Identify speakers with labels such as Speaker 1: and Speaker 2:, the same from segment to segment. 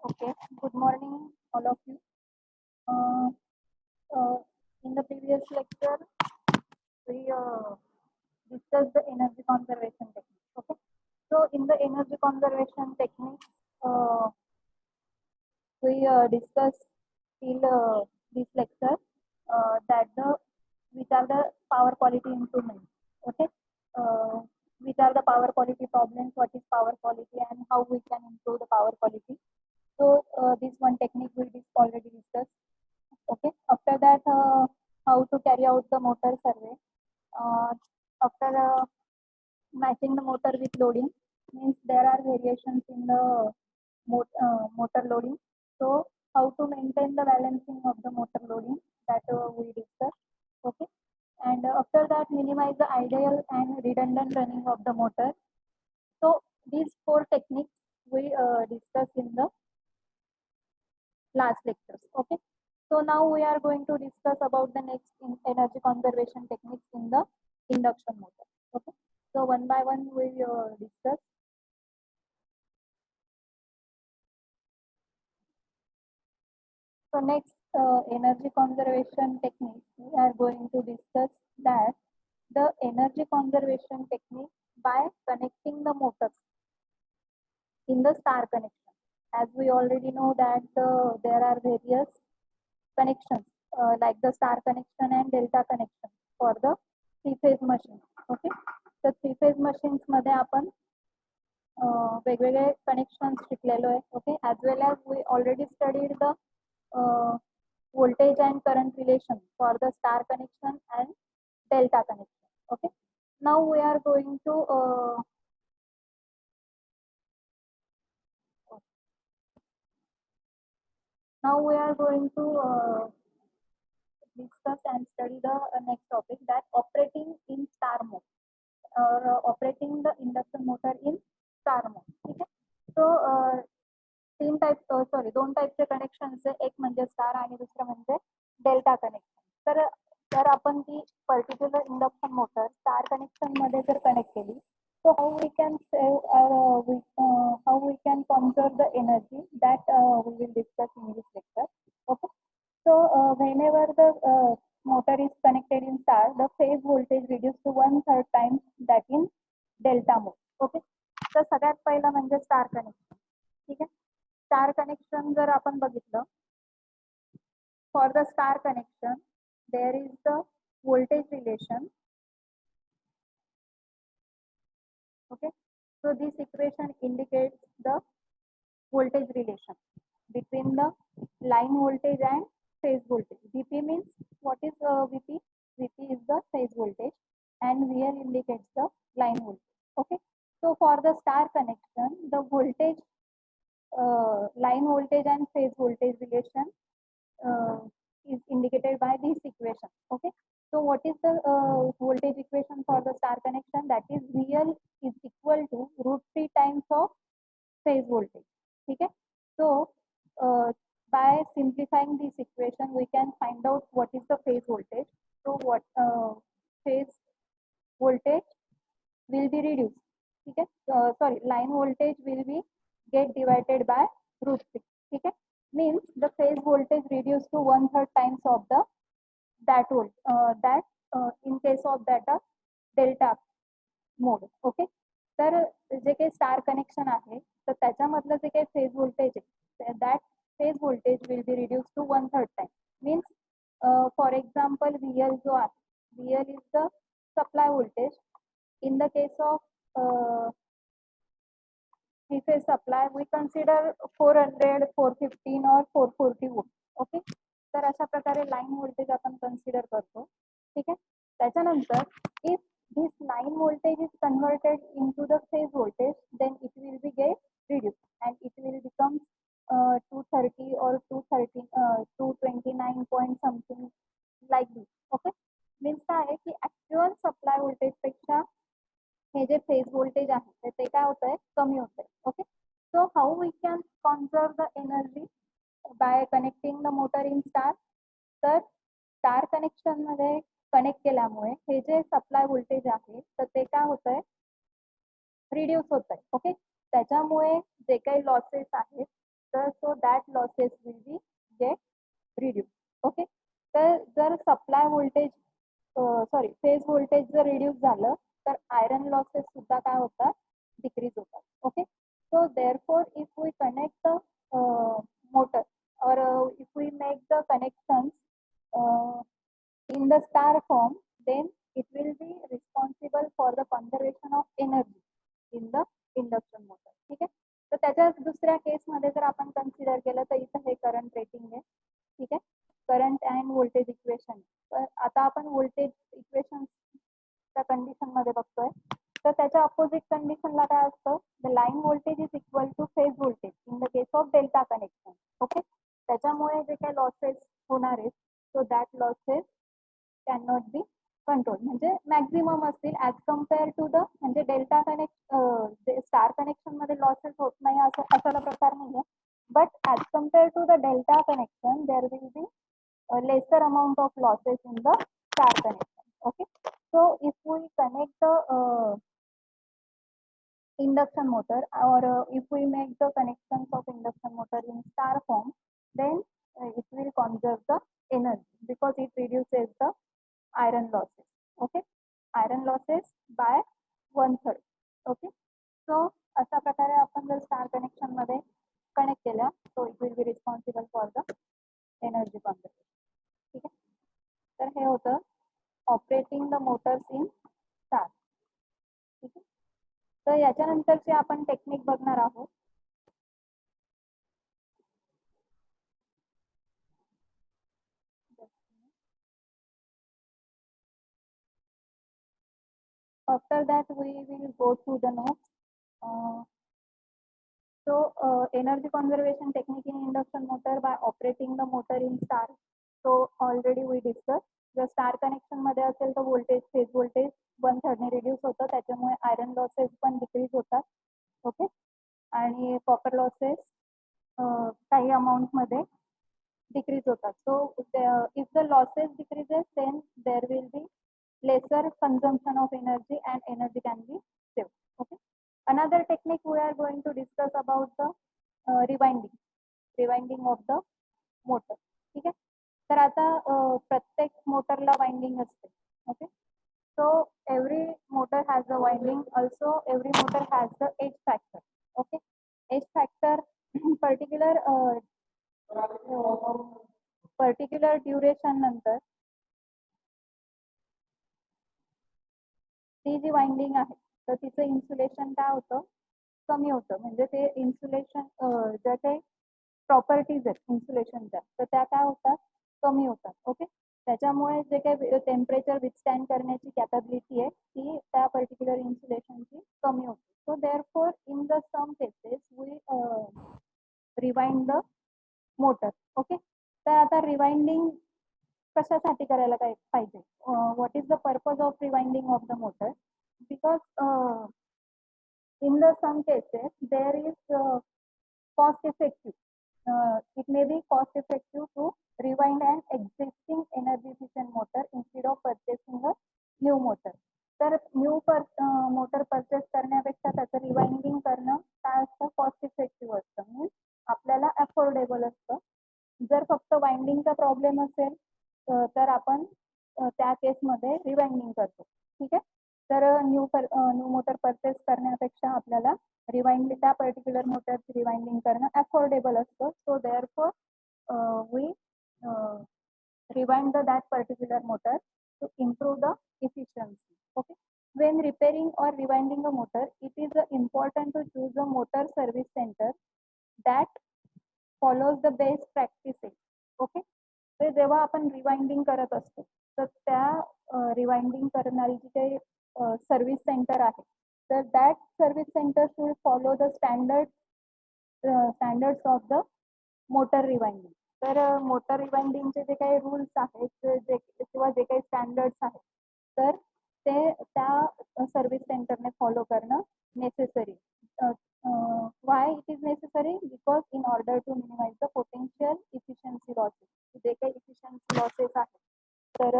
Speaker 1: Okay, good morning, all of you. Uh, uh, in the previous lecture, we discussed the energy conservation technique. Okay, so in the energy conservation technique, uh, we discussed till this lecture that which are the power quality improvements. Okay, uh, which are the power quality problems, what is power quality, and how we can improve the power quality. So this one technique we already discussed. Okay. After that, how to carry out the motor survey. Uh, After matching the motor with loading, means there are variations in the motor loading. So how to maintain the balancing of the motor loading, that we discussed. Okay. And after that, minimize the ideal and redundant running of the motor. So these four techniques we discussed in the last lectures. Okay. So now we are going to discuss about the next energy conservation techniques in the induction motor. Okay. So one by one we will discuss. So next energy conservation technique, we are going to discuss that the energy conservation technique by connecting the motors in the star connection. As we already know that there are various connections like the star connection and delta connection for the three-phase machine. Okay, तर three-phase machines मध्ये आपण वेगवेगळे connections शिकलेलो आहे. Okay, as well as we already studied the voltage and current relation for the star connection and delta connection. Okay, now we are going to discuss and study the next topic, that operating in star mode or operating the induction motor in star mode. ठीक है. So दोन टाइपचे connections आहे, एक म्हणजे star आणि दुसरं म्हणजे delta connection. तर जर आपण ती particular induction motor star connection मध्ये जर कनेक्ट केली, so how we can save how we can conserve the energy, that we will discuss in this lecture. Okay. So whenever the motor is connected in star, the phase voltage reduced to 1/3 times that in delta mode. Okay. तर सगळ्यात पहिला म्हणजे star connection. ठीक आहे. Star connection जर आपण बघितलं, for the star connection there is the voltage relation. Okay, so this equation indicates the voltage relation between the line voltage and phase voltage. VP means what is VP? VP is the phase voltage and VL indicates the line voltage. Okay, so for the star connection, the voltage line voltage and phase voltage relation is indicated by this equation. Okay, so what is the voltage equation for the star connection? That is VL is equal to √3 times of phase voltage. Okay, so by simplifying this equation, we can find out what is the phase voltage. So what phase voltage will be reduced. Okay, line voltage will be get divided by √3. Okay, means the phase voltage reduced to 1/3 times of the that volt in case of that delta mode. Okay, तर जे काही star connection आहे, तर त्याच्यामधलं जे काही phase voltage आहे, that phase voltage will be reduced to 1/3 time. Means for example, VL जो आहे, VL is the supply voltage. In the case of three-phase supply, we consider 400, 415 or 440 volt. Okay, तर अशा प्रकारे लाईन व्होल्टेज आपण consider करतो. ठीक आहे. त्याच्यानंतर if this line voltage is converted into the phase voltage, then it will be get reduced and it will become 230 or 213 229 point something like this. Okay, means काय आहे की ऍक्च्युअल सप्लाय व्होल्टेज पेक्षा हे जे phase voltage आहे ते काय होत आहे, कमी होत आहे. Okay, so how we can conserve the energy by connecting the motor in star. तर स्टार कनेक्शन मध्ये कनेक्ट केल्यामुळे हे जे सप्लाय व्होल्टेज आहे तर ते काय होत आहे, रिड्यूस होत आहे. ओके, त्याच्यामुळे जे काही लॉसेस आहेत तर so that losses will be get reduced. Okay, तर जर सप्लाय व्होल्टेज फेज व्होल्टेज जर रिड्यूस झालं तर आयरन लॉसेस सुद्धा काय होतात, डिक्रीज होतात. Okay, so therefore if we connect the motor or if we make the connections in the star form, then it will be responsible for the conservation of energy in the induction motor. ठीक आहे, तर त्याच्या दुसऱ्या केसमध्ये जर आपण consider केलं तर इथं हे करंट रेटिंग आहे. ठीक आहे, करंट अँड व्होल्टेज इक्वेशन. तर आता आपण व्होल्टेज इक्वेशनच्या कंडिशन मध्ये बघतोय, तर त्याच्या अपोजिट कंडिशनला काय असतं, the line voltage is equal two phase voltage in the case of delta connection. Okay, त्याच्यामुळे जे काही लॉसेस होणार आहेत, सो that losses can not be control, म्हणजे मॅक्झिमम असतील ॲज कम्पेअर टू द, म्हणजे डेल्टा स्टार कनेक्शन मध्ये लॉसेस होत नाही असं असा प्रकार नाहीये, but as compared to the delta connection there will be a lesser amount of losses in the star connection. Okay, so if we connect the induction motor or if we make the connections of induction motor in star form, then it will conserve the energy because it reduces the iron losses. Okay, iron losses by 1/3. Okay, so अशा प्रकारे आपण जर star connection मध्ये connect केल्या, so it will be responsible for the energy conservation. ठीक आहे, तर हे होतं operating the Motors in star. ठीक आहे, तर याच्यानंतरची आपण टेक्निक बघणार आहोत. After that we will go through the notes. So energy conservation technique in induction motor by operating the motor in star. So already we discussed, जर star connection मध्ये असेल तर व्होल्टेज, फेज व्होल्टेज 1/3 ने reduce होतं, त्याच्यामुळे iron losses पण decrease होतात. Okay, आणि कॉपर लॉसेस काही अमाऊंट मध्ये डिक्रीज होतात. So if the losses decreases then there will be lesser consumption of energy and energy can be saved. Okay, another technique we are going to discuss about the rewinding of the motor. ठीक आहे, तर आता प्रत्येक मोटरला winding असते. Okay, so every motor has a winding, also every motor has the edge factor. Okay, edge factor particular duration नंतर ती जी winding आहे तर तिचं इन्सुलेशन काय होतं, कमी होतं. म्हणजे ते इन्सुलेशन ज्या काही प्रॉपर्टीज आहेत इन्सुलेशनच्या, तर त्या काय होतात, कमी होतात. ओके, त्याच्यामुळे जे काही टेम्परेचर विथस्टँड करण्याची कॅपॅबिलिटी आहे ती त्या पर्टिक्युलर इन्सुलेशनची कमी होते. So therefore in the some cases we rewind the motor. Okay, तर आता रिवाइंडिंग कशासाठी करायला पाहिजे, what is the purpose of rewinding of the motor, because in the some cases there is cost effective, it may be cost effective to rewind an existing energy efficient motor instead of purchasing a new motor. तर new motor purchase करण्यापेक्षा त्याचं rewinding करणं काय असतं, cost effective असतं, means आपल्याला affordable असतं. जर फक्त वाइंडिंगचा प्रॉब्लेम असेल तर आपण त्या केसमध्ये रिवाइंडिंग करतो. ठीक आहे, तर न्यू मोटर परचेस करण्यापेक्षा आपल्याला रिवाइंडिंग, त्या पर्टिक्युलर मोटरची रिवाइंडिंग करणं अफोर्डेबल असतं. So therefore we rewind that particular motor to improve the efficiency. Okay, when repairing or rewinding a motor, it is important to choose a motor service center that follows the best practices. Okay, तर जेव्हा आपण rewinding करत असतो तर त्या rewinding करणारी जी काही service centre आहे, तर that service centre should follow the standards of the motor rewinding. तर मोटर रिवाइंडिंगचे जे काही रूल्स आहेत किंवा जे काही स्टँडर्ड्स आहेत, तर ते त्या सर्व्हिस सेंटरने फॉलो करणं necessary. Why it is necessary, because in order to minimize the potential efficiency losses. जे काही इफिशियन्सी लॉसेस आहेत तर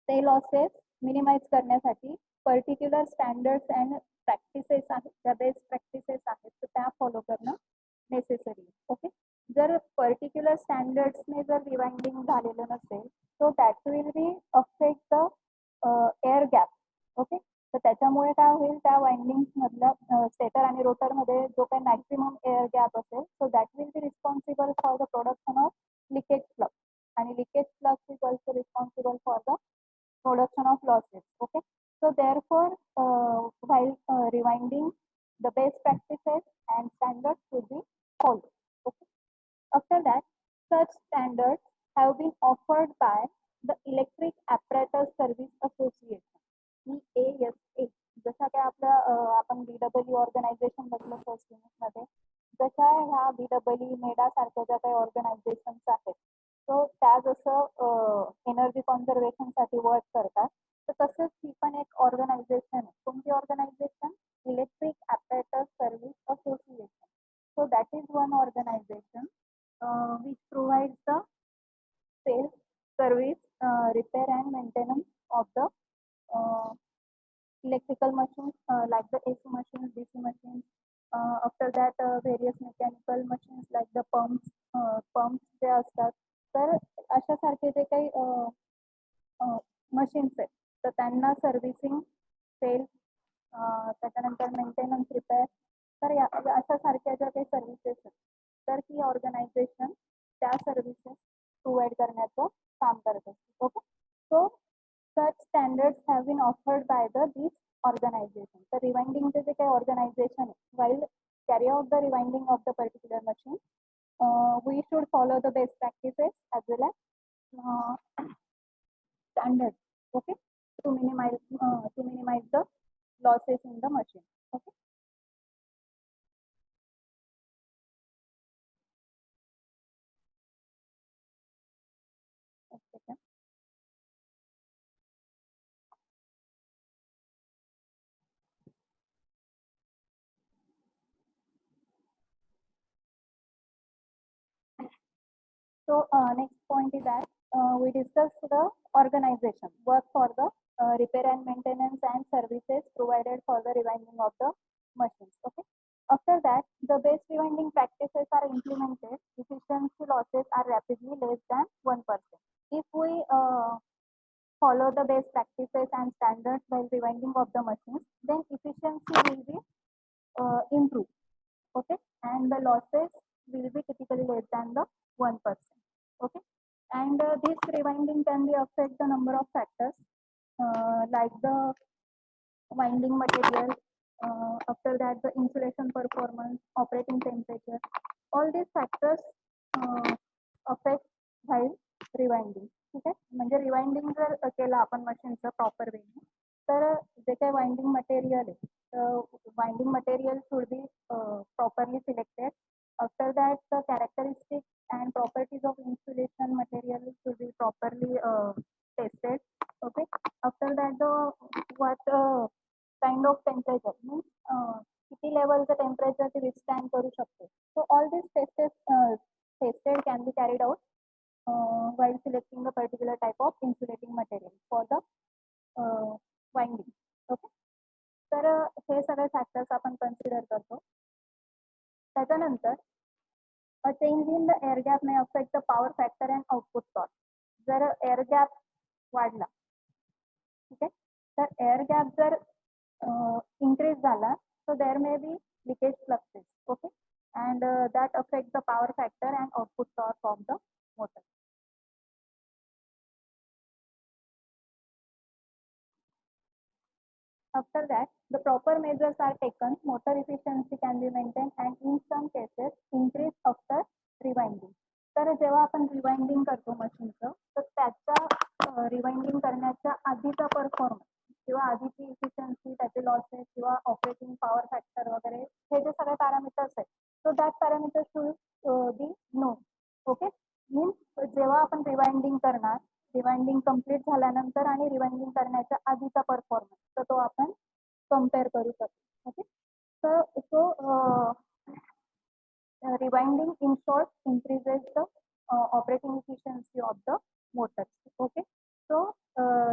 Speaker 1: ते लॉसेस मिनिमाइज करण्यासाठी पर्टिक्युलर स्टँडर्ड्स अँड प्रॅक्टिसेस आहेत, त्या बेस्ट प्रॅक्टिसेस आहेत, तर त्या फॉलो करणं नेसेसरी. त्या स्टँडर्ड्सने जर रिवाइंडिंग झालेलं नसेल सो that will B affect the air gap. Okay, तर त्याच्यामुळे काय होईल, त्या वाइंडिंग्स मधल्या स्टेटर आणि रोटर मध्ये जो काही मॅक्सिमम एअर गॅप असेल so that will be responsible for the production of leakage flux, आणि leakage flux is also responsible for the production of losses. Okay, so therefore while rewinding, the best practices and standards should be followed. Okay, after that, such standards have been offered by the Electric Apparatus Service Association, EASA. जसा काय आपल्या आपण BW organisation बघलं first unit मध्ये, जशा ह्या BW मेडा सारख्या ज्या काही ऑर्गनायझेशन्स आहेत सो त्या जसं एनर्जी कॉन्झर्वेशन साठी वर्क करतात, तर तसंच ही पण एक ऑर्गनायझेशन आहे. कोणती organisation? Electric apparatus service association. So that is one organisation which provides the sales, service, repair and maintenance of the electrical machines like the AC machines, DC machines. After that, various mechanical machines like the pumps जे असतात, तर अशा सारखे जे काही machines आहेत तर त्यांना servicing, sales, त्याच्यानंतर maintenance, repair, तर या अशा सारख्या ज्या काही सर्व्हिसेस आहेत तर ही ऑर्गनायझेशन त्या सर्व्हिसेस प्रोव्हाइड करण्याचं काम करत असते. Okay, so such standards have been offered by these organizations. The rewinding जे काही organization while carry out the rewinding of the particular machine, we should follow the best practices as well as standards. Okay, to minimize the losses in the machine. Okay. Okay. So next point is that we discussed the organization work for the repair and maintenance and services provided for the rewinding of the machines. Okay. After that, the best rewinding practices are implemented. Efficiency losses are rapidly less than 1%. If we follow the best practices and standards while rewinding of the machines, then efficiency will be improved. Okay, and the losses will be typically less than the 1%. Okay, and this rewinding can be affect the number of factors like the winding material, after that the insulation performance, operating temperature. All these factors affect while rewinding. ठीक आहे, म्हणजे rewinding जर केलं आपण मशीनचं proper वेने तर जे काही winding material आहे winding material should be properly selected. After that, the characteristics and properties of insulation material should be properly tested. Okay. After that, the what kind of temperature means किती लेवलचं temperature ते withstand करू शकते. So all these tested can be carried out while selecting a particular type of insulating material for the winding. Okay. तर हे सगळे factors आपण consider करतो. त्याच्यानंतर a change in the air gap may affect the power factor and output torque. जर air gap वाढला, ठीक आहे, तर एअर गॅप जर इन्क्रीज झाला so there may be leakage fluxes. Okay, and that affects the power factor and output torque of the motor. After that, the proper measures are taken. Motor efficiency can be maintained and in some cases increase after rewinding. तर जेव्हा आपण rewinding करतो मशीनचं तर त्याचा rewinding करण्याच्या आधीचा performance किंवा आधीची इफिशियन्सी, त्याचे लॉसेस किंवा ऑपरेटिंग पॉवर फॅक्टर वगैरे हे जे सगळे पॅरामीटर्स आहेत so that parameter should be known. Okay, means जेव्हा आपण रिवाइंडिंग करणार, रिवाइंडिंग कम्प्लीट झाल्यानंतर आणि रिवाइंडिंग करण्याच्या आधीचा परफॉर्मन्स तर तो आपण कम्पेअर करू शकतो. Okay, so rewinding in short increases the operating efficiency of the motors. Okay, so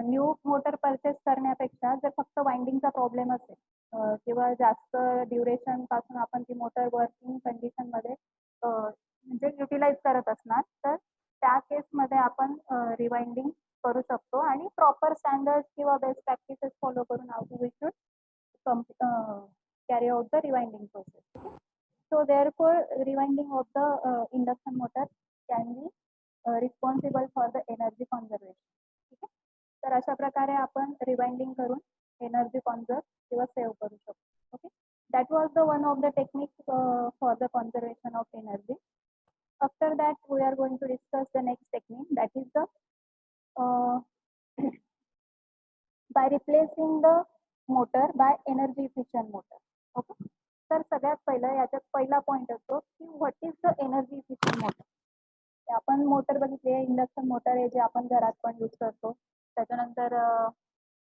Speaker 1: new motor purchase करण्यापेक्षा जर फक्त वाइंडिंगचा प्रॉब्लेम असेल किंवा जास्त ड्युरेशन पासून आपण ती मोटर वर्किंग कंडिशन मध्ये म्हणजे युटिलाइज करत असणार तर त्या केसमध्ये आपण रिवाइंडिंग करू शकतो आणि प्रॉपर स्टँडर्ड किंवा बेस्ट प्रॅक्टिसेस फॉलो करून we should carry out the rewinding process. Okay? So therefore, rewinding of the induction motor can be responsible for the energy conservation. ठीक आहे. तर अशा प्रकारे आपण रिवाइंडिंग करून एनर्जी कॉन्झर्व किंवा सेव्ह करू शकतो. Okay, that was the one of the technique for the conservation of energy. After that, we are going to discuss the next technique, that is the by replacing the motor by energy efficient motor. Okay, तर सगळ्यात पहिलं याच्यात पहिला point असतो की what is the energy efficient motor. आपण motor बघितली आहे, इंडक्शन मोटर आहे जे आपण घरात पण यूज करतो. त्याच्यानंतर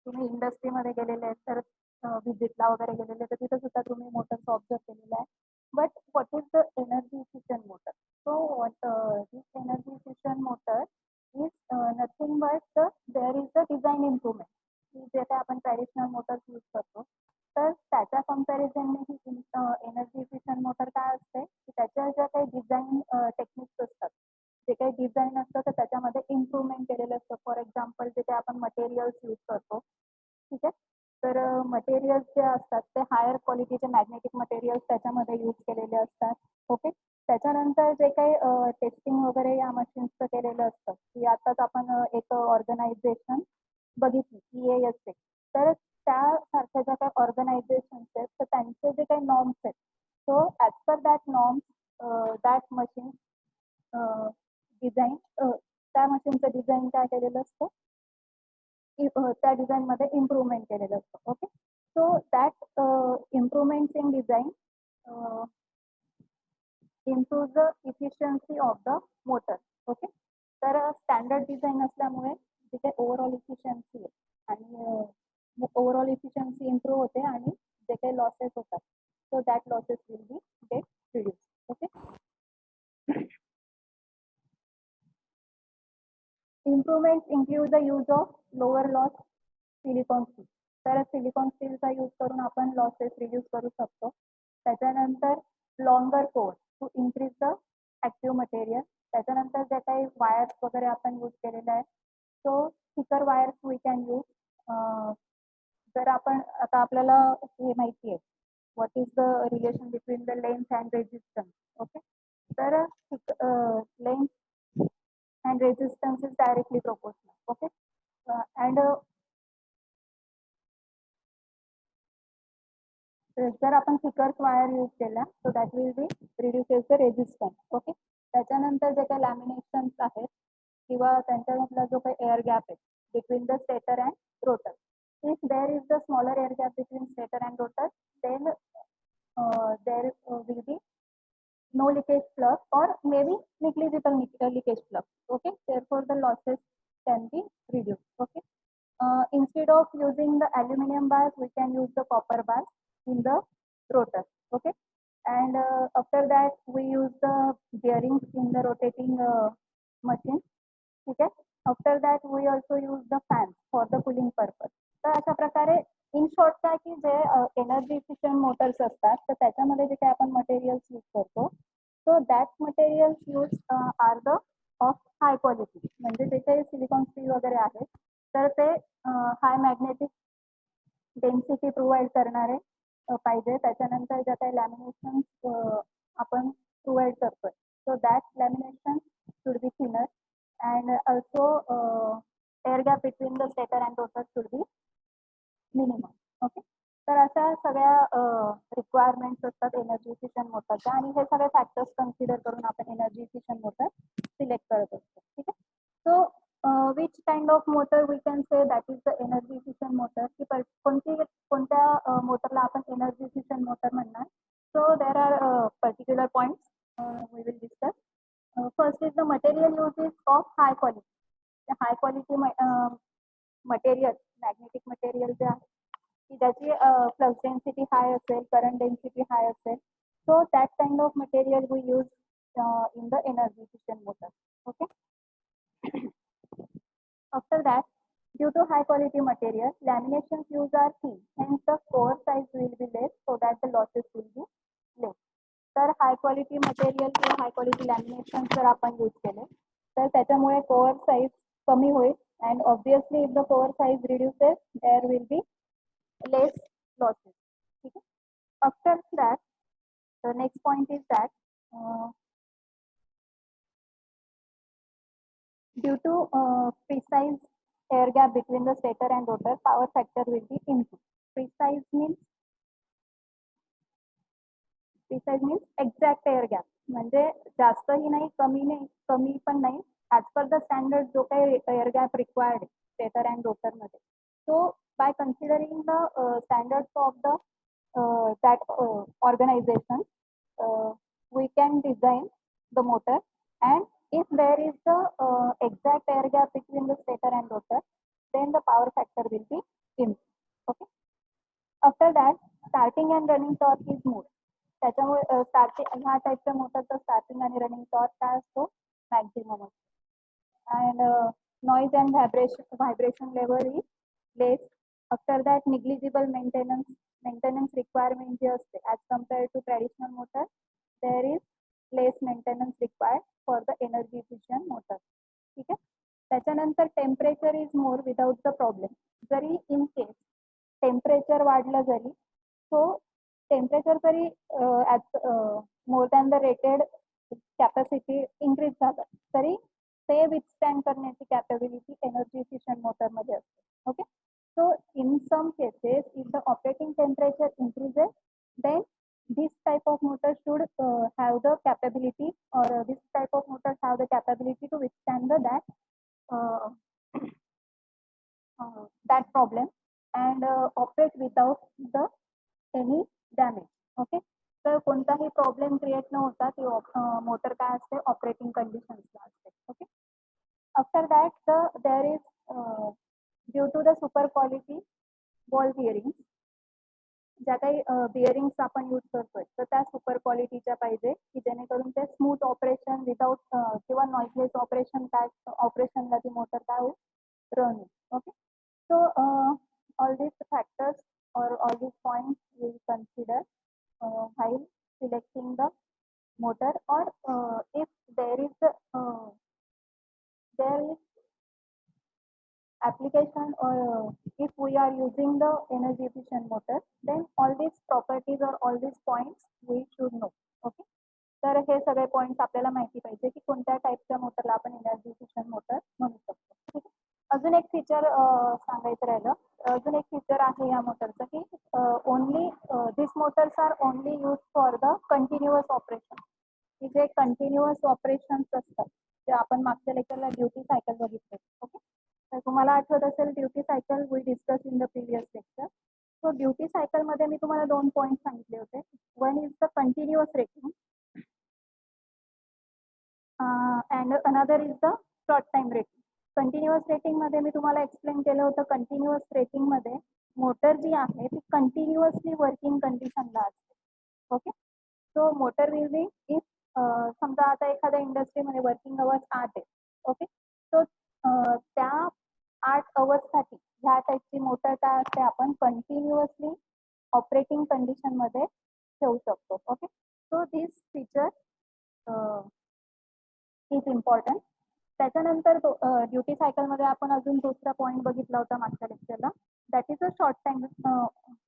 Speaker 1: तुम्ही इंडस्ट्रीमध्ये गेलेले आहेत तर व्हिजिटला वगैरे गेलेले तर तिथं सुद्धा तुम्ही मोटरचा ऑब्झर्व केलेला आहे. But what is the energy efficient motor? So this energy efficient motor is nothing but there is the design improvement. की जे काही आपण ट्रॅडिशनल मोटर्स यूज करतो तर त्याच्या कम्पॅरिझनने ही एनर्जी इफिशियंट मोटर काय असते की त्याच्या ज्या काही डिझाईन टेक्निक्स असतात, जे काही डिझाईन असतं तर त्याच्यामध्ये इम्प्रुव्हमेंट केलेलं असतं. फॉर एक्झाम्पल जे काही आपण मटेरियल्स यूज करतो, ठीक आहे, तर मटेरियल्स जे असतात ते हायर क्वालिटीचे मॅग्नेटिक मटेरियल्स त्याच्यामध्ये यूज केलेले असतात. ओके, त्याच्यानंतर जे काही टेस्टिंग वगैरे या मशीन्सचं केलेलं असतं की आताच आपण एक ऑर्गनायझेशन बघितली EASA, तर त्यासारख्या ज्या काही ऑर्गनायझेशन्स आहेत तर त्यांचे जे काही नॉर्म्स आहेत, so as per that norms that machine design, त्या मशीनचं डिझाईन काय केलेलं असतं, त्या डिझाईनमध्ये इम्प्रुव्हमेंट केलेलं असतं. Okay, so that improvements in design improve the efficiency of the motor. Okay, तर स्टँडर्ड डिझाईन असल्यामुळे तिथे ओव्हरऑल इफिशियन्सी आहे आणि ओव्हरऑल इफिशियन्सी इम्प्रूव्ह होते आणि जे काही लॉसेस होतात so that losses will be get reduce. Okay, improvements include the use of lower loss silicon steel. तर सिलिकॉन स्टीलचा यूज करून आपण लॉसेस रिड्यूस करू शकतो. त्याच्यानंतर longer core to increase the active material. त्याच्यानंतर जे काही वायर्स वगैरे आपण यूज केलेले आहेत so thicker wires we can use. जर आपण आता आपल्याला हे माहिती आहे what is the relation between the length and resistance. Okay, तर length and resistance is directly proportional. Okay, and जर आपण थिकर्स वायर यूज केला so that will be reduces the resistance. Okay, त्याच्यानंतर जे काही लॅमिनेशन्स आहेत किंवा त्यांच्यामधला जो काही एअर गॅप आहे between the stator and rotor, if there is the smaller air gap between stator and rotor then there will be no leakage flux or maybe negligible leakage flux. Okay, therefore the losses can be reduced. Okay, instead of using the aluminum bars we can use the copper bars in the rotor. Okay, and after that we use the bearings in the rotating machine. Okay, after that we also use the fans for the cooling purpose. तर अशा प्रकारे in short काय की जे energy efficient Motors असतात तर त्याच्यामध्ये जे काही आपण मटेरियल्स यूज करतो so that materials use are the of high quality. म्हणजे जे काही सिलिकॉन स्टील वगैरे आहेत तर ते हाय मॅग्नेटिक डेन्सिटी प्रोव्हाइड करणारे पाहिजे. त्याच्यानंतर ज्या काही लॅमिनेशन आपण प्रोव्हाइड करतोय so that lamination should be thinner and also air gap between the stator and rotor should be minimum. Okay, तर अशा सगळ्या रिक्वायरमेंट्स असतात एनर्जी इफिशियंट मोटरच्या आणि हे सगळे फॅक्टर्स कन्सिडर करून आपण एनर्जी इफिशियंट मोटर सिलेक्ट करत असतो. ठीक आहे, so which kind of motor we can say that is the energy efficient motor. की कोणत्या मोटरला आपण एनर्जी इफिशियंट मोटर म्हणणार. So there are particular points we will discuss. First is the material uses of high quality. High quality material magnetic material जे आहे की ज्याची flux density high असेल, करंट डेन्सिटी हाय असेल, so that kind of material we use in the energy efficient motor. Okay, after that due to high quality material laminations used are thin, hence the core size will be less so that the losses will be less. तर हाय quality material किंवा high quality lamination जर आपण use केले तर त्याच्यामुळे core size कमी होईल and obviously if the core size reduces there will be less losses. ठीक आहे. After that the next point is that due to precise air gap between the stator and rotor, power factor will be improved. Precise means exact air gap. म्हणजे जास्तही नाही कमी पण नाही. As per the standard जो काही air gap required stator and rotor मध्ये. So by considering the standards of the that organization, we can design the motor, and if there is the exact air gap between the stator and rotor, then the power factor will be improved. Okay. After that, starting and running torque is more. त्याच्यामुळे starting ह्या टाईपच्या मोटरचा starting आणि running torque काय असतो maximum असतो and noise and vibration level is less. After that negligible maintenance requirement जी असते as compare to traditional motor there is less maintenance required for the energy efficient motor. ठीक आहे. त्याच्यानंतर temperature is more without the problem. जरी in case temperature वाढलं जरी so temperature जरी more than the rated capacity increase झालं तरी ते विथस्टँड करण्याची कॅपेबिलिटी एनर्जी इफिशियंट मोटरमध्ये असते. Okay. So in some cases if the operating temperature increases then this type of motor should have the capability, or this type of motors have the capability to withstand that problem and operate without the any damage. Okay. तर कोणताही problem create न होता ती motor काय असते operating कंडिशन्सला असते. Okay. After that there is due to the super quality ball bearing, ज्या काही बिअरिंग्स आपण यूज करतोय तर त्या सुपर क्वालिटीच्या पाहिजे की जेणेकरून ते स्मूथ ऑपरेशन विदाउट किंवा नॉइजलेस ऑपरेशन ऑपरेशनला ती मोटर काय होईल रन होईल. Okay. So all these factors or all these points we consider while selecting the motor, or if there is application, or if we are using the energy efficient motor, then all these properties or all these points we should know. Okay. तर हे सगळे points आपल्याला माहिती पाहिजे की कोणत्या टाईपच्या मोटरला आपण energy efficient motor म्हणू शकतो. ठीक आहे. अजून एक फीचर सांगायचं राहिलं. अजून एक फीचर आहे या मोटरचं की only this motors are only use for the continuous operation. की जे कंटिन्युअस ऑपरेशन्स असतात ते आपण मागच्या लेक्चरला ड्युटी सायकल बघितले. ओके. तर तुम्हाला आठवत असेल duty cycle we discuss in the previous lecture. So duty सायकलमध्ये मी तुम्हाला 2 पॉईंट सांगितले होते. One is the continuous rating and another is the short time rating. Continuous rating मध्ये मी तुम्हाला एक्सप्लेन केलं होतं कंटिन्युअस रेटिंग मध्ये मोटर जी आहे ती कंटिन्युअसली वर्किंग कंडिशनला असते. Okay. So motor will be if समजा आता एखाद्या इंडस्ट्रीमध्ये वर्किंग अवर्स 8 आहे. ओके. सो त्या 8 अवर्ससाठी ह्या टाईपची मोटर काय असते आपण कंटिन्युअसली ऑपरेटिंग कंडिशन मध्ये ठेवू शकतो. Okay. So this feature is important. त्याच्यानंतर ड्युटी सायकलमध्ये आपण अजून दुसरा पॉईंट बघितला होता मागच्या लेक्चरला, that is a short time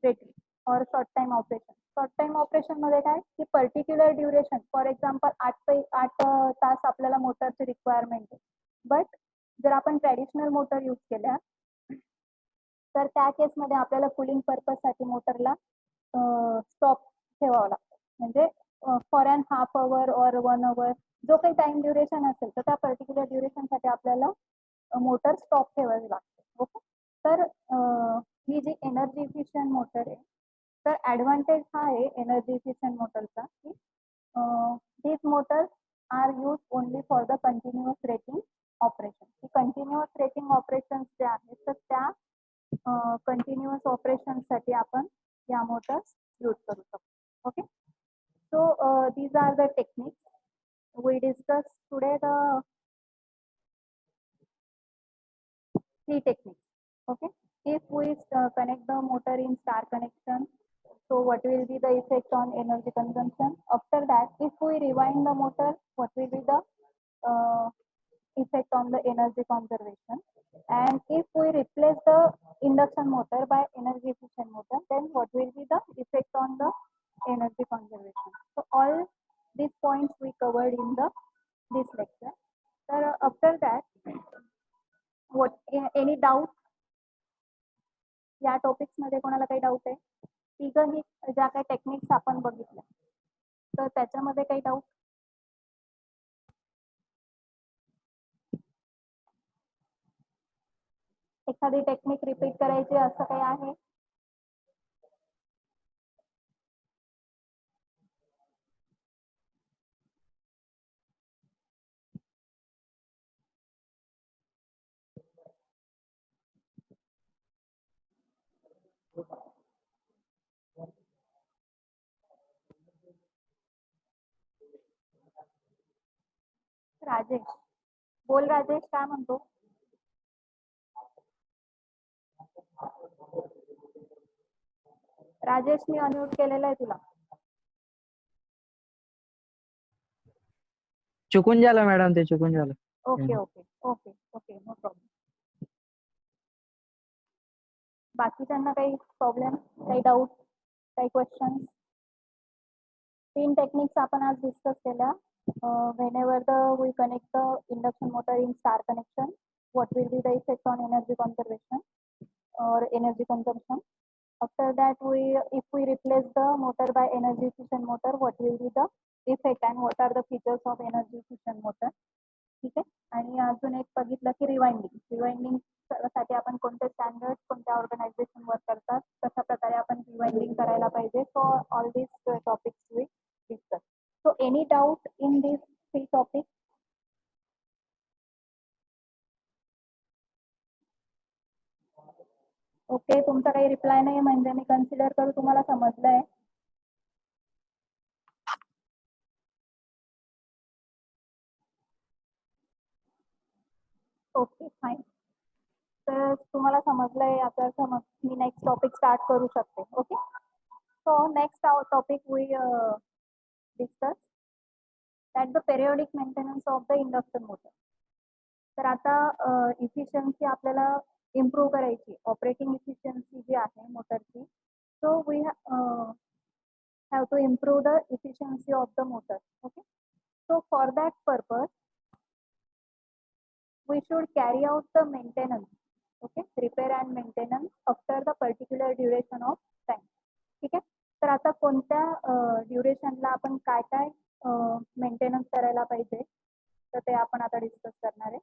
Speaker 1: rating और short time operation. Short time operation मध्ये काय की पर्टिक्युलर ड्युरेशन, फॉर एक्झाम्पल 8 तास आपल्याला मोटरची रिक्वायरमेंट आहे. बट जर आपण ट्रॅडिशनल मोटर यूज केल्या तर त्या केसमध्ये आपल्याला कुलिंग पर्पजसाठी मोटरला स्टॉप ठेवावं लागतं. म्हणजे फॉर अँड हाफ अवर और 1 अवर जो काही टाइम ड्युरेशन असेल तर त्या पर्टिक्युलर ड्युरेशनसाठी आपल्याला मोटर स्टॉप ठेवावी लागते. ओके. तर ही जी एनर्जी इफिशियंट मोटर आहे तर ॲडव्हान्टेज हा आहे एनर्जी इफिशियंट मोटरचा की these motors are used only for the continuous rating operation. की कंटिन्युअस रेटिंग ऑपरेशन्स जे आहेत तर त्या कंटिन्युअस ऑपरेशनसाठी आपण या मोटर्स यूज करू शकतो. Okay. So these are the techniques we discussed today, the 3 techniques. Okay. If we connect the motor in star connection, So what will be the effect on energy consumption? After that, if we rewind the motor, what will be the effect on the energy conservation? And if we replace the induction motor by energy efficient motor, then what will be the effect on the energy conservation? So all these points we covered in the this lecture. So after that, what any doubt या topics मध्ये कोणाला काही doubt आहे? तिघही ज्या काही techniques आपण बघितल्या तर त्याच्यामध्ये काही डाऊट? एखादी टेक्निक रिपीट करायची असं काही आहे? राजेश बोल, राजेश काय म्हणतो? राजेश मी अनम्यूट केलेलं आहे तुला.
Speaker 2: चुकून झालं मॅडम, ते चुकून झालं.
Speaker 1: Okay okay okay okay no problem. बाकीच्यांना काही प्रॉब्लेम, काही डाऊट, काही क्वेश्चन्स? 3 टेक्निक्स आपण आज डिस्कस केल्या. whenever we connect the induction motor in star connection, what will be the effect on energy conservation or energy consumption? After that, if we replace the motor by energy efficient motor, what will be the effect and what are the features of energy efficient motor? ठीक आहे. आणि अजून एक बघितलं की rewinding साठी आपण कोणते स्टँडर्ड कोणत्या ऑर्गनायझेशन वर करतात, कशा प्रकारे आपण रिवाइंडिंग करायला पाहिजे. So all this topics we discuss. So any doubt in this 3 topic? Okay, तुमचा काही रिप्लाय नाही म्हणजे मी कन्सिडर करू तुम्हाला समजलंय. Okay fine. तर तुम्हाला समजलंय आता, समज मी नेक्स्ट टॉपिक स्टार्ट करू शकते. Okay, so next topic we discuss that the periodic maintenance of the induction motor. तर आता इफिशियन्सी आपल्याला इम्प्रूव्ह करायची, ऑपरेटिंग इफिशियन्सी जी आहे मोटरची. So we have to improve the efficiency of the motor. Okay, so for that purpose we should carry out the maintenance, okay, repair and maintenance after the particular duration of time. ठीक आहे. तर आता कोणत्या ड्युरेशनला आपण काय काय maintenance करायला पाहिजे तर ते आपण आता डिस्कस करणार आहे.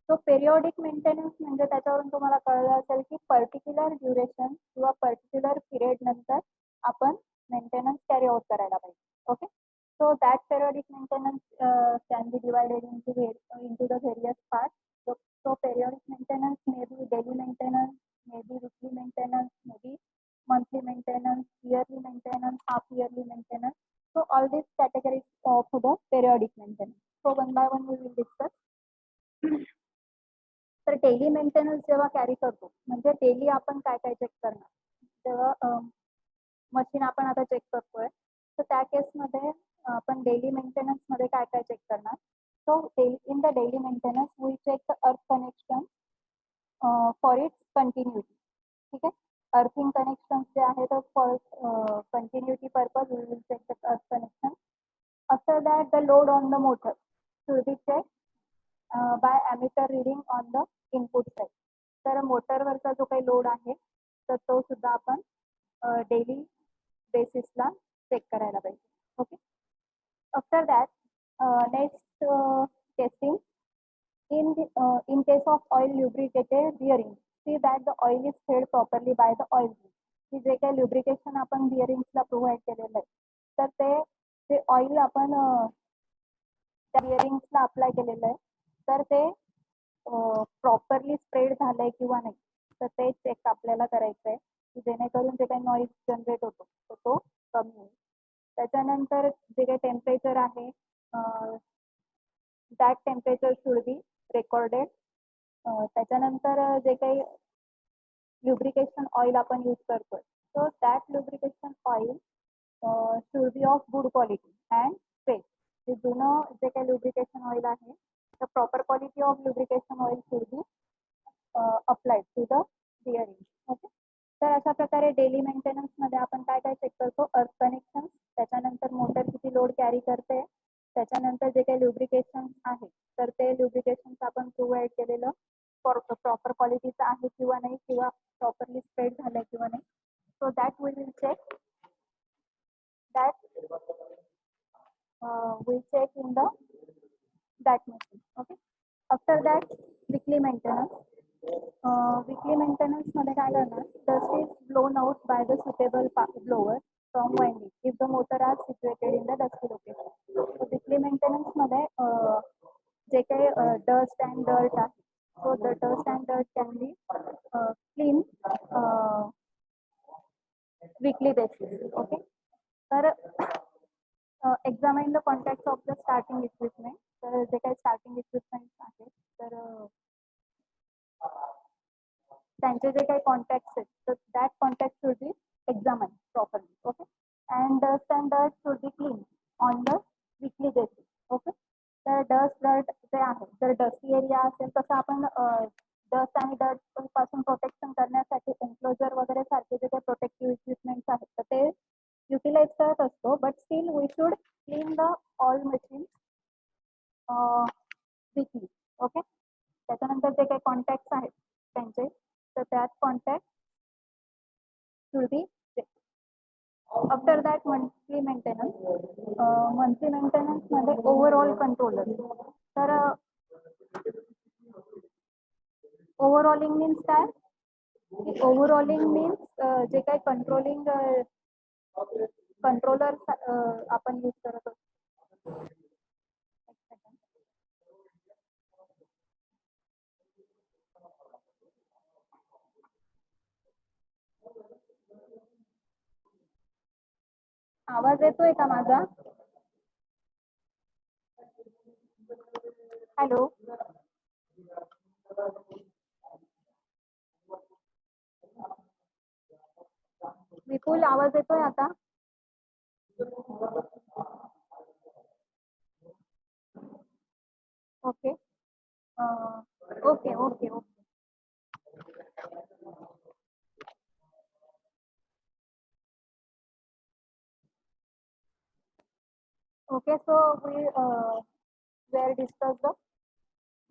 Speaker 1: सो पेरियोडिक मेंटेनन्स म्हणजे त्याच्यावरून तुम्हाला कळलं असेल की पर्टिक्युलर ड्युरेशन किंवा पर्टिक्युलर पिरियड नंतर आपण मेंटेनन्स कॅरी आउट करायला पाहिजे. Okay, so that periodic maintenance can be divided into the various parts. So periodic maintenance may be daily maintenance, may be weekly maintenance, may be monthly maintenance, yearly maintenance, half yearly maintenance. So all these categories of the periodic maintenance. So one by one we will discuss. तर daily maintenance जेव्हा carry करतो म्हणजे daily आपण काय काय check करणार, जेव्हा machine आपण आता चेक करतोय तर त्या केसमध्ये आपण डेली मेंटेनन्स मध्ये काय काय चेक करणार. So in the daily maintenance we check the earth connection for its continuity. ठीक आहे, अर्थिंग कनेक्शन जे आहे तर for continuity purpose we will check the earth connection. After that the load on the motor should be check by ammeter reading on the input side. तर मोटरवरचा जो काही load आहे तर तो सुद्धा आपण डेली बेसिसला चेक करायला पाहिजे. Okay, after that next testing in case of oil lubricated bearing, see that the oil is fed properly by the oil. की जे काही lubrication आपण bearingsला प्रोव्हाइड केलेलं आहे तर ते ऑइल आपण त्या bearingsला अप्लाय केलेलं आहे तर ते प्रॉपरली स्प्रेड झालंय किंवा नाही तर ते चेक आपल्याला करायचं आहे की जेणेकरून जे काही नॉईज जनरेट होतो तर तो कमी होईल. त्याच्यानंतर जे काही टेम्परेचर आहे that temperature should be recorded. त्याच्यानंतर जे काही ल्युब्रिकेशन ऑइल आपण यूज करतोय So that lubrication oil should be of good quality and safe. जे जुनं जे काही lubrication oil आहे, the proper quality of lubrication oil should be applied to the bearing. Okay. तर अशा प्रकारे डेली मेंटेनन्स मध्ये आपण काय काय चेक करतो, अर्थ कनेक्शन, त्याच्यानंतर मोटर किती लोड कॅरी करते, त्याच्यानंतर जे काही लुब्रिकेशन आहे तर ते लुब्रिकेशन आपण प्रोव्हाइड केलेलं प्रॉपर क्वालिटीचं आहे किंवा नाही, किंवा प्रॉपरली स्प्रेड झालंय किंवा नाही. So that we will check in the that machine. Okay. After that, weekly maintenance. Weekly maintenance मध्ये काय करणार, dust is blown out by the suitable blower from winding if the motor are situated in the dusty location. So weekly maintenance मध्ये जे काही dust and dirt आहे, so the dust and dirt can be clean weekly basis. Okay. तर examine the contacts of the starting equipment. तर जे काही starting equipment आहेत तर त्यांचे जे काही कॉन्टॅक्ट्स आहेत तर that contact should B examine properly. Okay. And dust and dirt should be clean on the weekly basis. Okay. तर डस्ट डर्ट जे आहे, जर डस्टी एरिया असेल तसं आपण डस्ट आणि डर्ट पासून प्रोटेक्शन करण्यासाठी एन्क्लोजर वगैरे सारखे जे काही प्रोटेक्टिव्ह इक्विपमेंट्स आहेत तर ते युटिलाइज करत असतो. But still we should clean the all machine weekly. Okay. त्याच्यानंतर जे काही कॉन्टॅक्ट्स आहेत त्यांचे, तर त्यात contact should be. After that monthly maintenance. Monthly maintenance मध्ये ओव्हरऑल कंट्रोलर. तर ओव्हरऑलिंग मीन्स काय, ओव्हरऑलिंग मीन्स जे काही कंट्रोलर आपण यूज करत असतो. आवाज येतोय का माझा? हॅलो. विपुल, आवाज येतोय आता? Okay. Okay okay okay. Okay. So we were discuss the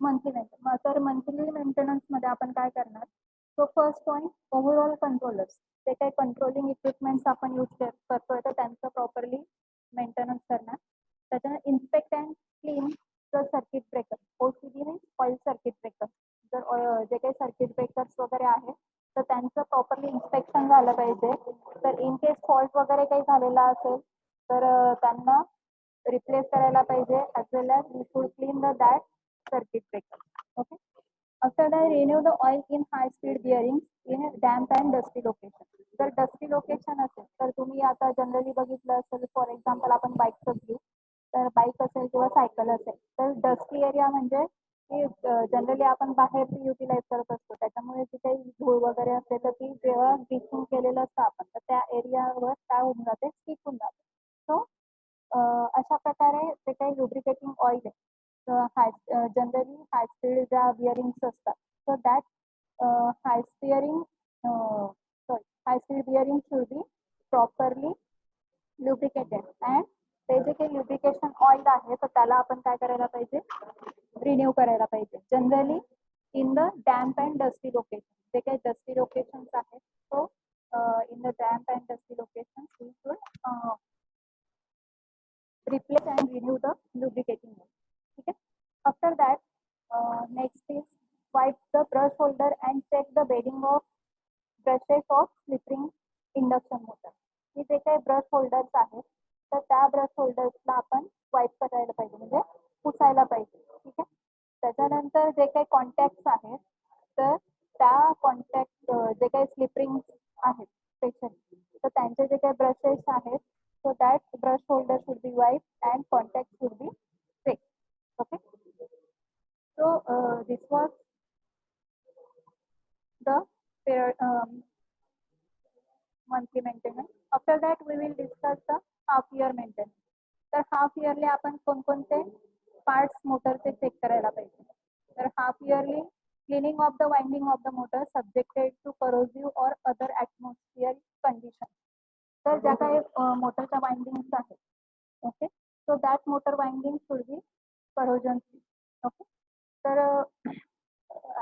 Speaker 1: monthly maintenance. तर मंथली मेंटेनन्स मध्ये आपण काय करणार, so first point overall controllers. जे काही कंट्रोलिंग इक्विपमेंट्स आपण यूज करतोय तर त्यांचं प्रॉपरली मेंटेनन्स करणार. त्याच्यानंतर inspect and clean the circuit breaker. OCB means oil circuit breaker. जर जे काही सर्किट ब्रेकर्स वगैरे आहे तर त्यांचं प्रॉपरली इन्स्पेक्शन झालं पाहिजे. तर इन केस फॉल्ट वगैरे काही झालेला असेल तर त्यांना रिप्लेस करायला पाहिजे. As well as we should clean the that circuit breaker. Okay. After that, renew the oil in high speed bearings in damp and dusty location. जर डस्टी लोकेशन असेल तर तुम्ही आता जनरली बघितलं असेल, फॉर एक्झाम्पल आपण बाईकच घेऊ, तर बाईक असेल किंवा सायकल असेल तर डस्टी एरिया म्हणजे की जनरली आपण बाहेर ती युटिलाइज करत असतो. त्याच्यामुळे जी काही धूळ वगैरे असते तर ती जेव्हा ब्लिचिंग केलेलं असतं आपण तर त्या एरियावर काय होऊन जाते, स्टिक होऊन जाते. सो अशा प्रकारे जे काही लुब्रिकेटिंग ऑइल आहे जनरली हाय स्पीड ज्या बिअरिंग्स असतात तर that high speed bearing should be properly lubricated. And ते जे काही लुब्रिकेशन ऑइल आहे तर त्याला आपण काय करायला पाहिजे, रिन्यू करायला पाहिजे. Generally in the damp and dusty location. जे काही डस्टी लोकेशन्स आहेत so in the damp and dusty location we should replace and renew the lubricating oil. Okay. After that, next is wipe the brush holder and check the bedding of brushes of slip-ring induction motor. हे जे काही brush holders आहेत तर त्या brush होल्डर्सला आपण वाईप करायला पाहिजे, म्हणजे पुसायला पाहिजे. ठीक आहे. त्याच्यानंतर जे काही कॉन्टॅक्ट्स आहेत तर त्या कॉन्टॅक्ट जे काही स्लिपरिंग आहेत स्पेशली तर त्यांचे जे काही ब्रशेस आहेत so that brush holder should be wiped and contact should be fixed. Okay. So this was the monthly maintenance. After that we will discuss the half year maintenance. तर half yearly आपण कोणकोणते parts मोटरचे check करायला पाहिजे. तर half yearly cleaning of the winding of the motor subjected to corrosive or other atmospheric condition. तर ज्या काही मोटरच्या वाइंडिंग्स आहेत, okay, so that motor winding should be corrosion free. Okay, तर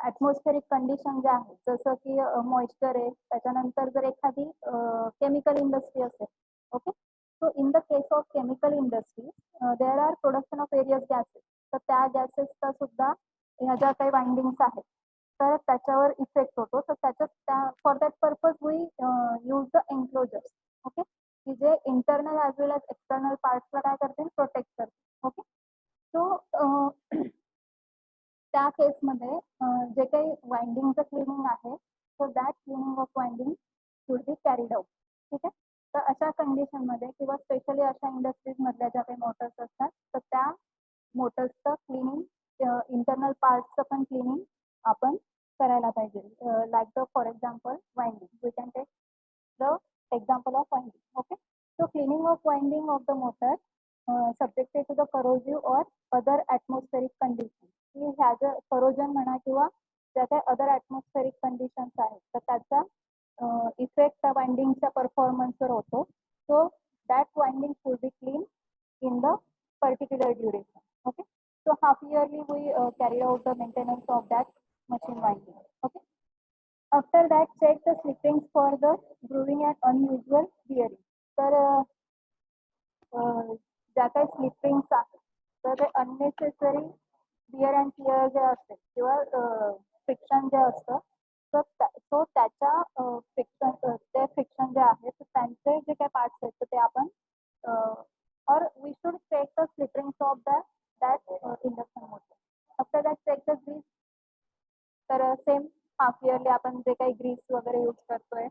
Speaker 1: ॲटमॉस्फेरिक कंडिशन जे आहे जसं की मॉइश्चर आहे, त्याच्यानंतर जर एखादी केमिकल इंडस्ट्री असेल, okay, so in the case of chemical industry there are production of various gases. तर त्या गॅसेसचा सुद्धा ह्या ज्या काही वाइंडिंग्स आहेत तर त्याच्यावर इफेक्ट होतो. तर त्या for that purpose we use the enclosures, okay, की जे internal as well as external पार्ट्सला काय करतील, प्रोटेक्ट करतील. ओके, सो त्या केसमध्ये जे काही वाइंडिंगचं क्लिनिंग आहे, so that cleaning of winding should B carried out. ठीक आहे. तर अशा कंडिशनमध्ये किंवा स्पेशली अशा इंडस्ट्रीजमधल्या ज्या काही मोटर्स असतात तर त्या मोटर्सचं क्लिनिंग, इंटरनल पार्ट्सचं पण क्लिनिंग आपण करायला पाहिजे. Like the for example winding, we can take the example of winding. Okay, so cleaning of winding of the motor subjected to the corrosive or other atmospheric conditions. की ह्या ज्या corrosion म्हणा किंवा ज्या काही अदर ॲटमॉस्फेरिक कंडिशन्स आहेत तर त्याचा इफेक्ट त्या वाइंडिंगच्या परफॉर्मन्सवर होतो. So that winding should be clean in the particular duration. Okay, so half yearly we carry out the maintenance of that machine winding. Okay, after that check the slippings for the grooving and unusual bearing. तर ज्या काही slippings आहेत तर ते unnecessary wear and tear जे असते किंवा friction जे असतं तो त्याच्या ते फ्रिक्शन जे आहे तर त्यांचे जे काही पार्ट्स आहेत तर ते आपण और we should check the slippings of that induction motor. After that check the grease. तर सेम हाफ इयरली आपण जे काही ग्रीस वगैरे यूज करतोय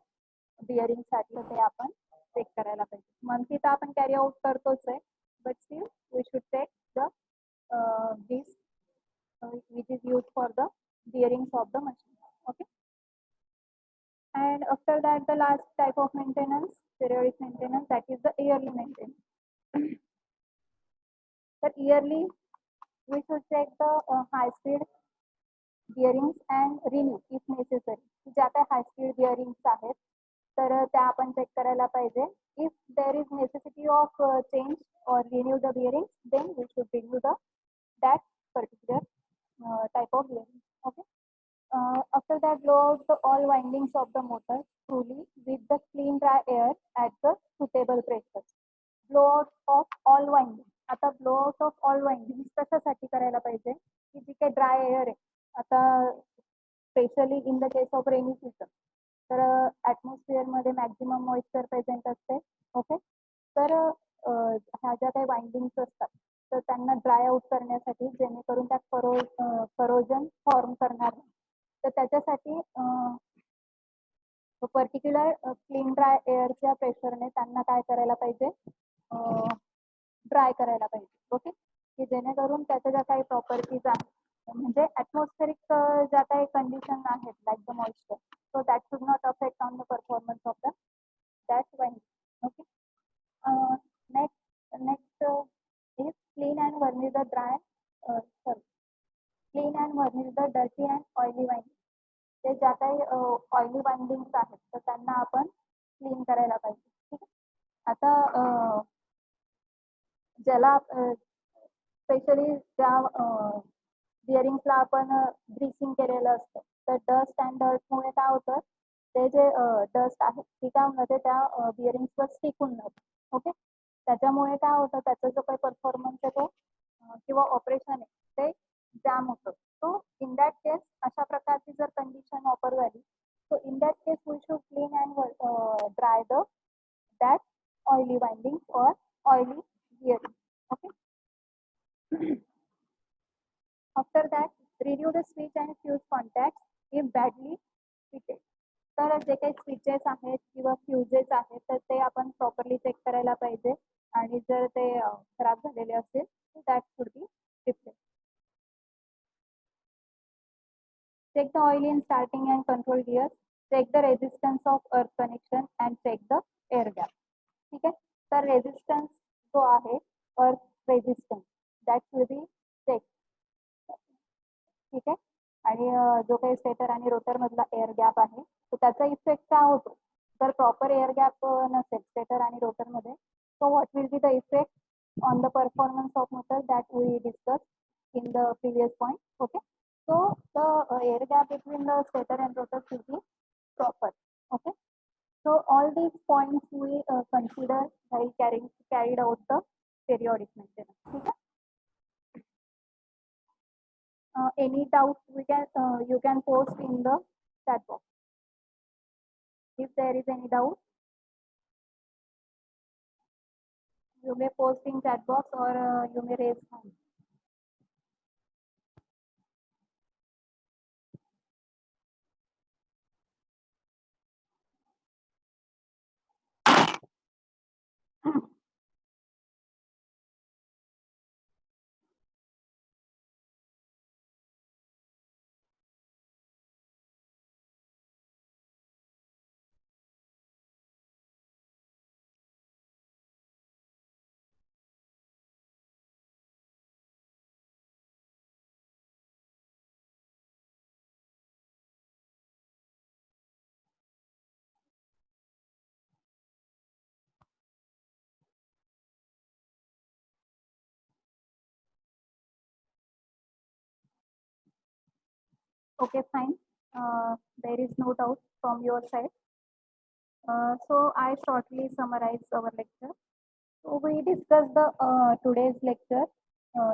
Speaker 1: बिअरिंगसाठी ते आपण चेक करायला पाहिजे. मंथली तर आपण कॅरी आउट करतोच आहे, but still we should check the grease which is used for the bearings of the machine. Okay, and after that the last type of maintenance, periodic maintenance, that is the yearly maintenance. So yearly we should check the high speed bearings and renew if necessary. ज्या काही high speed बिअरिंग्स आहेत तर त्या आपण check करायला पाहिजे. If there is necessity of change और renew the bearing then we should renew the that particular type of bearing. Okay, after that blow out all windings of the motor truly with the clean dry air at the suitable pressure. Blow out of all windings. आता blow out of all windings कशासाठी करायला पाहिजे की जी काही dry air आहे आता specially in the case of rainy season तर ॲटमॉस्फिअरमध्ये maximum moisture present असते. ओके, तर ह्या ज्या काही वाइंडिंग्स असतात तर त्यांना ड्राय आउट करण्यासाठी जेणेकरून त्या करोजन फॉर्म करणार नाही तर त्याच्यासाठी पर्टिक्युलर क्लीन ड्राय एअरच्या प्रेशरने त्यांना काय करायला पाहिजे, ड्राय करायला पाहिजे. ओके, की जेणेकरून त्याच्या ज्या काही प्रॉपर्टीज आहेत म्हणजे ॲटमॉस्फेरिक ज्या काही कंडिशन आहेत like the moisture so that should not affect on the performance of that winding. Okay, next is clean and varnish the dry clean and varnish the dirty and oily winding. ते ज्या काही oily windings आहेत तर त्यांना आपण clean करायला पाहिजे. ठीक आहे. आता ज्याला स्पेशली ज्या बिअरिंग्सला आपण ग्रीसिंग केलेलं असतं तर डस्ट अँड डर्टमुळे काय होतं ते जे डस्ट आहे ती काय होतं त्या बिअरिंग्सवर स्टिक होऊन जातं. ओके, त्याच्यामुळे काय होतं त्याचा जो काही परफॉर्मन्स आहे तो किंवा ऑपरेशन आहे ते जॅम होतं. सो इन दॅट केस अशा प्रकारची जर कंडिशन ऑफर झाली so in that case we should clean and dry the that oily winding और oily bearing. Okay, after that renew the switch and fuse contact if badly fitted. तर जे काही switches आहेत किंवा फ्युजेस आहेत तर ते आपण प्रॉपरली चेक करायला पाहिजे आणि जर ते खराब झालेले असेल तर that should be replace. Check the oil in starting and control gear. check the resistance of earth connection and check the air gap. ठीक आहे. तर रेझिस्टन्स जो आहे earth resistance that will be check. ठीक आहे. आणि जो काही स्टेटर आणि रोटर मधला एअर गॅप आहे तो त्याचा इफेक्ट काय होतो जर प्रॉपर एअर गॅप नसेल स्टेटर आणि रोटर मध्ये so what will be the effect on the performance of motor that we discuss in the previous point. Okay, so the air gap between the stator and rotor should be proper. Okay, so all these points we consider while carried out the periodic maintenance. Okay. Any doubt we can you can post in the chat box if there is any doubt. You may post in chat box or you may raise hand. Okay, fine. There is no doubt from your side. So I shortly summarize our lecture. So we discussed the today's lecture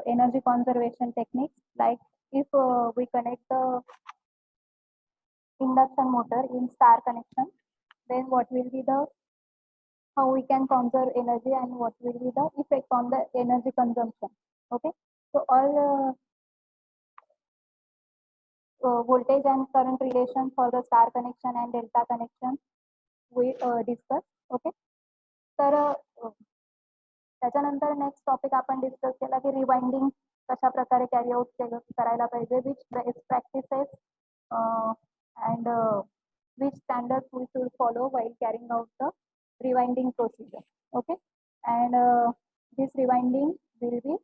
Speaker 1: energy conservation techniques. Like if we connect the induction motor in star connection, then what will be the how we can conserve energy and what will be the effect on the energy consumption. Okay, so all voltage and current relation for the star connection and delta connection we discuss. Okay, तर त्याच्यानंतर next topic आपण discuss केला की rewinding कशा प्रकारे carry out करायला पाहिजे which best practices and which standard we should follow while carrying out the rewinding procedure. Okay, and this rewinding will be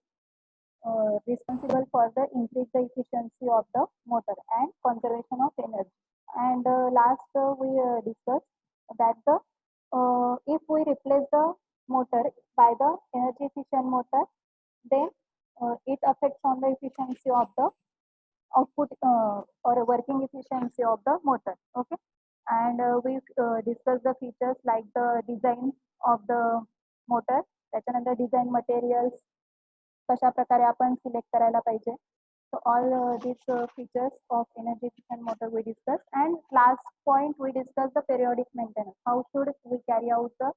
Speaker 1: responsible for the increase the efficiency of the motor and conservation of energy. And last we discussed that the if we replace the motor by the energy efficient motor, then it affects on the efficiency of the output or working efficiency of the motor. Okay, and we discuss the features like the design of the motor, त्याच्यानंतर design materials कशा प्रकारे आपण select करायला पाहिजे. So all these features of energy efficient motor we discussed, and last point we discussed the periodic maintenance. How should we carry out the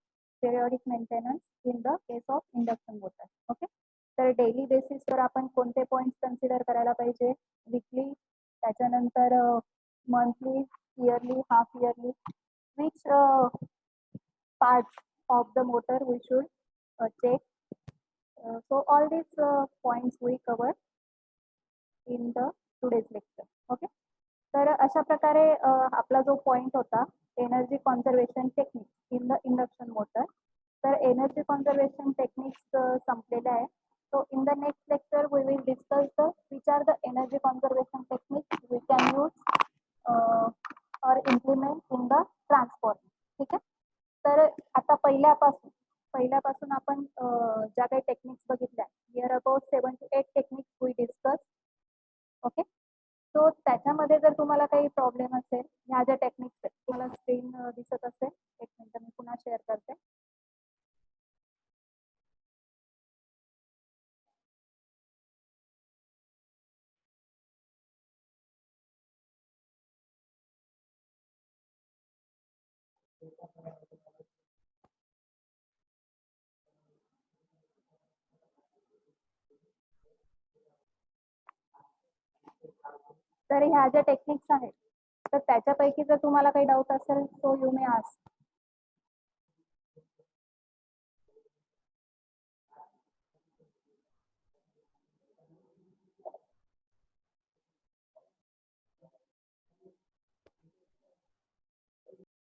Speaker 1: periodic maintenance in the case of induction motor. Okay, तर daily बेसिसवर आपण कोणते points consider करायला पाहिजे, weekly, त्याच्यानंतर monthly, yearly, half yearly, which parts of the motor we should check. So all these points we cover in the today's lecture. Okay, तर अशा प्रकारे आपला जो पॉइंट होता energy conservation techniques in the induction motor, तर energy conservation techniques संपलेले आहे. So in the next lecture we will discuss the which are the energy conservation techniques we can use or implement in the transformer. ठीक आहे, तर आता पहिल्यापासून आपण ज्या काही टेक्निक्स बघितल्या, here about 7 to 8 techniques we discuss. Okay, so त्याच्यामध्ये जर तुम्हाला काही प्रॉब्लेम असेल, ह्या ज्या टेक्निक्स आहेत तुम्हाला स्क्रीन दिसत असेल, एक मिनिट मी पुन्हा शेअर करते. तर ह्या ज्या टेक्निक्स आहेत तर त्याच्यापैकी जर तुम्हाला काही डाऊट असेल सो यू मे आस्क.